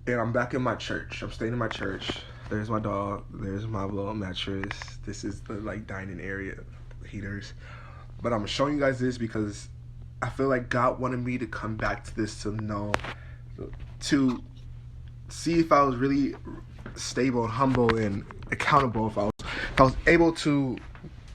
And I'm back in my church. I'm staying in my church. There's my dog. There's my little mattress. This is the like dining area, heaters. But I'm showing you guys this because I feel like God wanted me to come back to this to know, to see if I was really stable and humble and accountable. If I was able to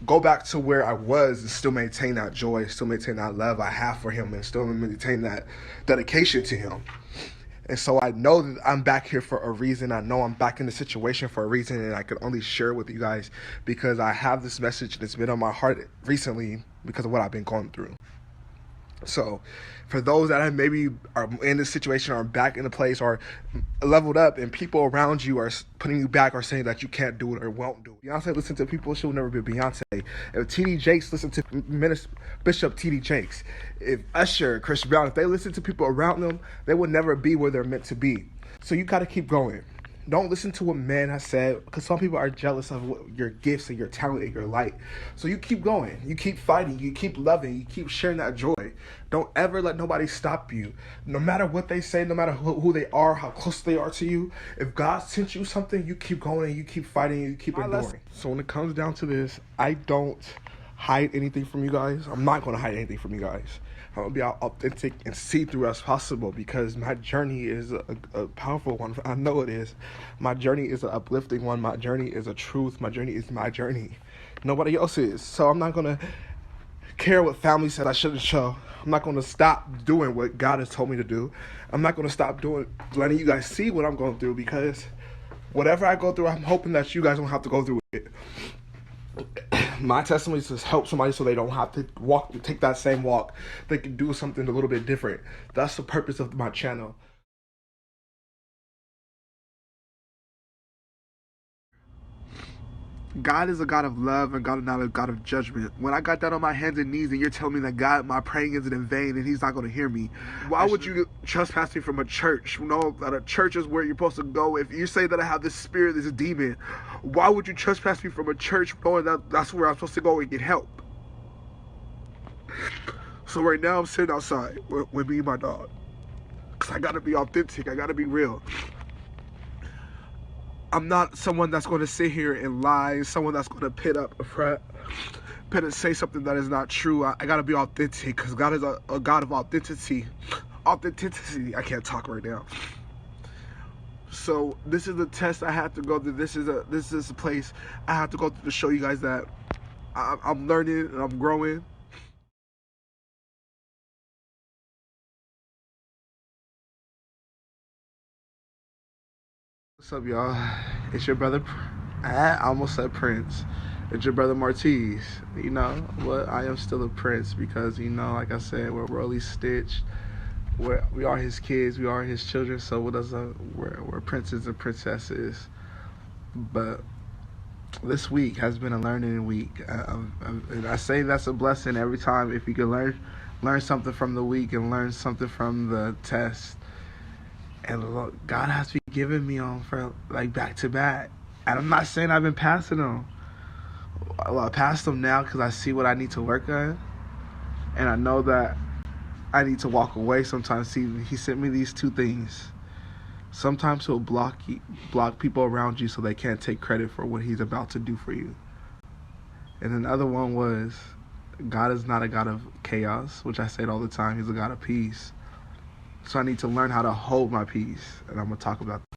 go back to where I was and still maintain that joy, still maintain that love I have for Him, and still maintain that dedication to Him. And so I know that I'm back here for a reason. I know I'm back in the situation for a reason, and I can only share it with you guys because I have this message that's been on my heart recently because of what I've been going through. So for those that maybe are in this situation or back in the place or leveled up and people around you are putting you back or saying that you can't do it or won't do it. Beyonce listened to people, she'll never be Beyonce. If T.D. Jakes listened to Bishop T.D. Jakes, if Usher, Chris Brown, if they listen to people around them, they will never be where they're meant to be. So you got to keep going. Don't listen to what man has said because some people are jealous of your gifts and your talent and your light. So you keep going. You keep fighting. You keep loving. You keep sharing that joy. Don't ever let nobody stop you. No matter what they say, no matter who they are, how close they are to you, if God sent you something, you keep going and you keep fighting and you keep enduring. So when it comes down to this, I don't hide anything from you guys. I'm not going to hide anything from you guys. I'm going to be as authentic and see-through as possible because my journey is a powerful one. I know it is. My journey is an uplifting one. My journey is a truth. My journey is my journey. Nobody else is. So I'm not going to care what family said I shouldn't show. I'm not going to stop doing what God has told me to do. I'm not going to stop letting you guys see what I'm going through because whatever I go through, I'm hoping that you guys don't have to go through it. My testimony is to help somebody so they don't have to take that same walk. They can do something a little bit different. That's the purpose of my channel. God is a God of love and God is not a God of judgment. When I got down on my hands and knees and you're telling me that God, my praying isn't in vain and He's not going to hear me, why would you trespass me from a church? You know that a church is where you're supposed to go. If you say that I have this spirit, this demon, why would you trespass me from a church knowing that that's where I'm supposed to go and get help? So right now I'm sitting outside with me and my dog because I got to be authentic. I got to be real. I'm not someone that's going to sit here and lie, someone that's going to pit and say something that is not true. I got to be authentic because God is a God of authenticity. Authenticity. I can't talk right now. So this is the test I have to go through. This is a place I have to go through to show you guys that I'm learning and I'm growing. What's up, y'all? It's your brother. I almost said Prince. It's your brother Martez. You know, but I am still a prince because, you know, like I said, we're Rolly Stitch. We are his kids. We are his children. So we're princes and princesses. But this week has been a learning week. And I say that's a blessing every time if you can learn something from the week and learn something from the test. And God has been giving me on for like back to back. And I'm not saying I've been passing them. Well, I passed them now because I see what I need to work on. And I know that I need to walk away sometimes. See, He sent me these two things. Sometimes He'll block people around you so they can't take credit for what He's about to do for you. And another one was, God is not a God of chaos, which I say it all the time. He's a God of peace. So I need to learn how to hold my peace. And I'm going to talk about that.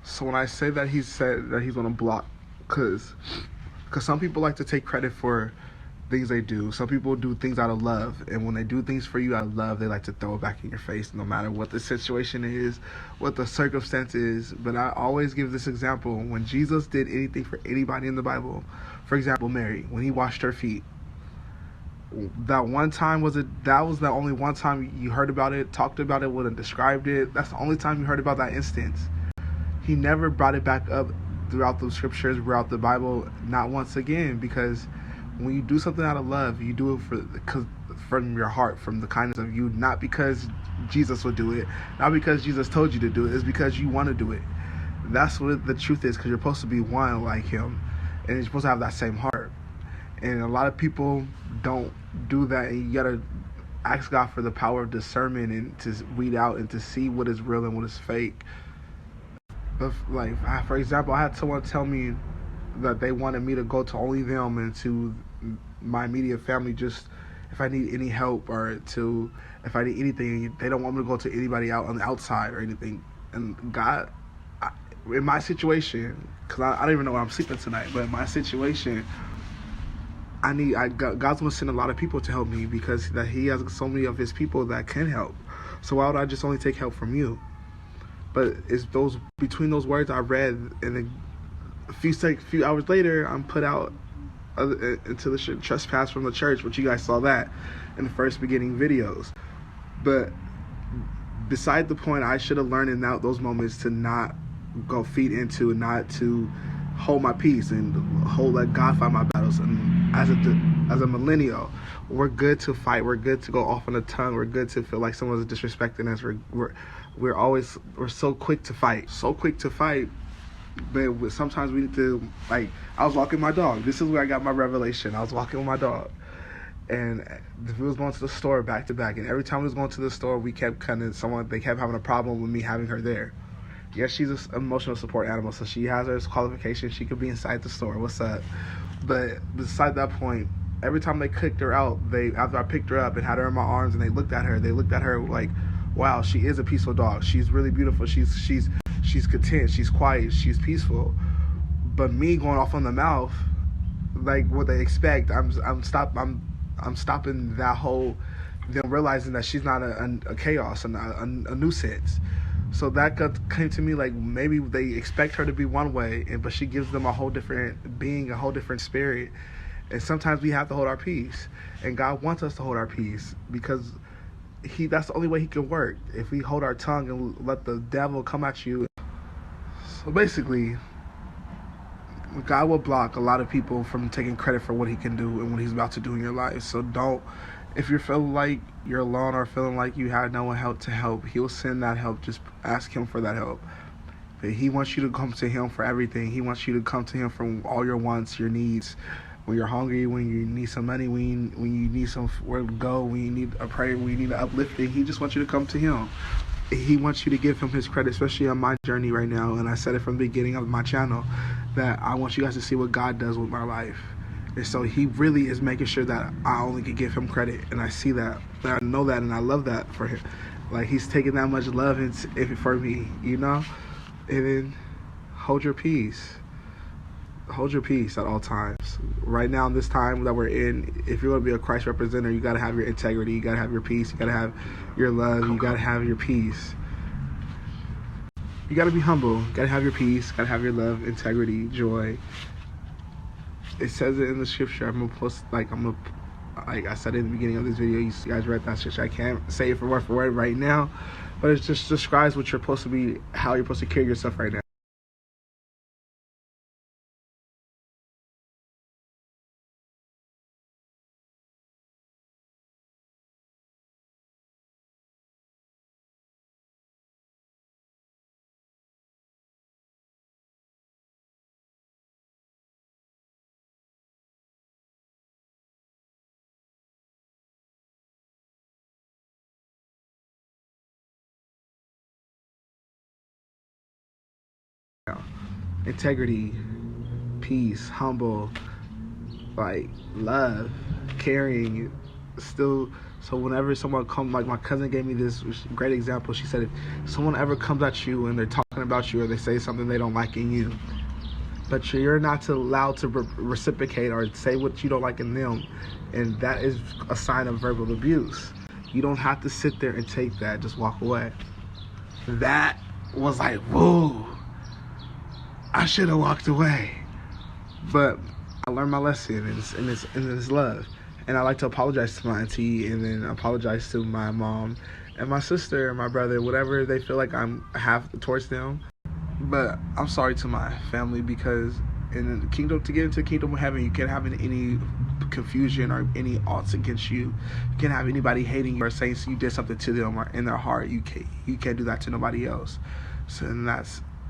So when I say that He said that He's going to block, because some people like to take credit for things they do. Some people do things out of love. And when they do things for you out of love, they like to throw it back in your face no matter what the situation is, what the circumstance is. But I always give this example. When Jesus did anything for anybody in the Bible, for example, Mary, when He washed her feet, that one time that was the only one time you heard about it, talked about it, would have described it. That's the only time you heard about that instance. He never brought it back up throughout the scriptures, throughout the Bible, not once again, because when you do something out of love, you do it from your heart, from the kindness of you, not because Jesus would do it, not because Jesus told you to do it, it's because you want to do it. That's what the truth is, because you're supposed to be one like Him, and you're supposed to have that same heart. And a lot of people don't do that. And you gotta ask God for the power of discernment and to weed out and to see what is real and what is fake. But like, for example, I had someone tell me that they wanted me to go to only them and to my immediate family just if I need any help or to if I need anything. They don't want me to go to anybody out on the outside or anything. And God, in my situation, because I don't even know where I'm sleeping tonight, but in my situation, God's gonna send a lot of people to help me because that He has so many of His people that can help. So why would I just only take help from you? But it's those between those words I read, and a few hours later, I'm put out into the trespass from the church, which you guys saw that in the first beginning videos. But beside the point, I should have learned in those moments to not go feed into, not to hold my peace and let God fight my battles. And as a millennial, we're good to fight. We're good to go off on the tongue. We're good to feel like someone's disrespecting us. We're so quick to fight. But sometimes we need to, like, I was walking my dog. This is where I got my revelation. I was walking with my dog, and we was going to the store back to back. And every time we was going to the store, they kept having a problem with me having her there. Yes, she's an emotional support animal, so she has her qualifications. She could be inside the store. What's up? But beside that point, every time they kicked her out, after I picked her up and had her in my arms, and they looked at her like, wow, she is a peaceful dog. She's really beautiful. She's content. She's quiet. She's peaceful. But me going off on the mouth, like what they expect, I'm stopping that whole, them realizing that she's not a chaos and a nuisance. So that came to me like maybe they expect her to be one way, but she gives them a whole different being, a whole different spirit. And sometimes we have to hold our peace, and God wants us to hold our peace because that's the only way He can work. If we hold our tongue and let the devil come at you. So basically, God will block a lot of people from taking credit for what He can do and what He's about to do in your life. So if you're feeling like you're alone or feeling like you have no one to help, He'll send that help. Just ask Him for that help. But He wants you to come to Him for everything. He wants you to come to Him for all your wants, your needs. When you're hungry, when you need some money, when you need somewhere to go, when you need a prayer, when you need an uplifting, He just wants you to come to Him. He wants you to give Him His credit, especially on my journey right now. And I said it from the beginning of my channel that I want you guys to see what God does with my life. And so He really is making sure that I only can give Him credit. And I see that. And I know that. And I love that for Him. Like He's taking that much love for me, you know? And then hold your peace. Hold your peace at all times. Right now, in this time that we're in, if you're going to be a Christ representative, you got to have your integrity. You got to have your peace. You got to have your love. You got to have your peace. You got to be humble. You got to have your peace. Got to have your love, integrity, joy. It says it in the scripture. I'm gonna post like I said in the beginning of this video. You guys read that scripture. I can't say it for word right now, but it just describes what you're supposed to be, how you're supposed to carry yourself right now. Integrity, peace, humble, like love, caring, still. So whenever someone comes, like my cousin gave me this great example. She said, if someone ever comes at you and they're talking about you or they say something they don't like in you, but you're not allowed to reciprocate or say what you don't like in them, and that is a sign of verbal abuse. You don't have to sit there and take that. Just walk away. That was like, whoa. I should have walked away, but I learned my lesson, and it's love. And I like to apologize to my auntie, and then apologize to my mom, and my sister, and my brother, whatever they feel like I have towards them. But I'm sorry to my family, because in the kingdom, to get into the kingdom of heaven, you can't have any confusion or any odds against you. You can't have anybody hating you or saying you did something to them or in their heart. You can't do that to nobody else. So and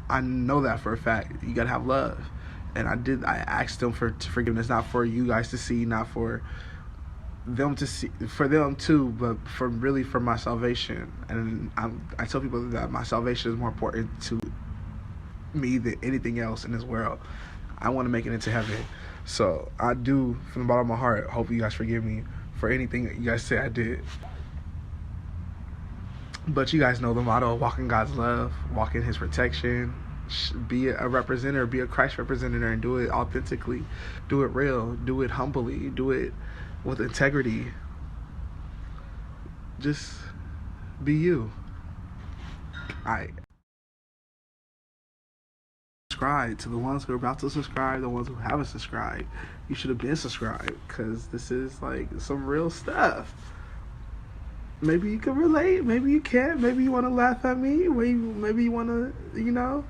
I know that for a fact. You gotta have love, and I asked them for forgiveness, not for you guys to see, not for them to see, for them too, but for my salvation. And I tell people that my salvation is more important to me than anything else in this world. I want to make it into heaven. So I do, from the bottom of my heart, hope you guys forgive me for anything that you guys say I did. But you guys know the motto: walk in God's love, walk in His protection, be a representative, be a Christ representative, and do it authentically, do it real, do it humbly, do it with integrity. Just be you. Subscribe to the ones who are about to subscribe, the ones who haven't subscribed. You should have been subscribed, because this is like some real stuff. Maybe you can relate, maybe you can't, maybe you want to laugh at me, maybe you want to,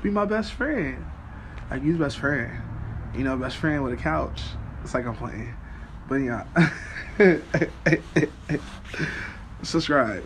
be my best friend. Like, use best friend. Best friend with a couch. It's like I'm playing. But yeah. Subscribe.